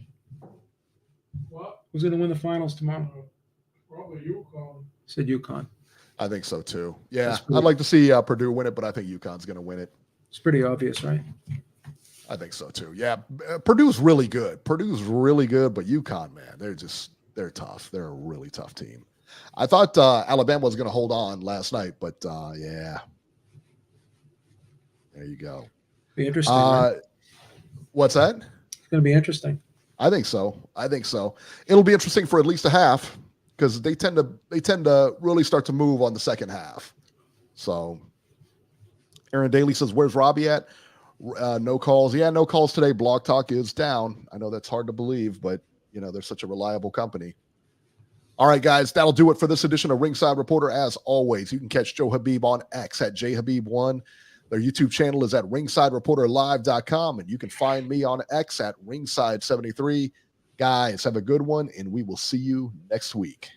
What? Who's going to win the finals tomorrow? Probably UConn. Said UConn. I think so too. Yeah, I'd like to see Purdue win it, but I think UConn's going to win it. It's pretty obvious, right? I think so too. Yeah, Purdue's really good. But UConn, man, they're tough. They're a really tough team. I thought Alabama was going to hold on last night, but yeah. There you go. Be interesting. Right? What's that? It's going to be interesting. I think so. It'll be interesting for at least a half, because they tend to really start to move on the second half. So Aaron Daly says, where's Robbie at? No calls. Yeah, no calls today. Blog Talk is down. I know that's hard to believe, but they're such a reliable company. All right, guys, that'll do it for this edition of Ringside Reporter. As always, you can catch Joe Habib on X at jhabib1. Their YouTube channel is at ringsidereporterlive.com, and you can find me on X at ringside73. Guys, have a good one, and we will see you next week.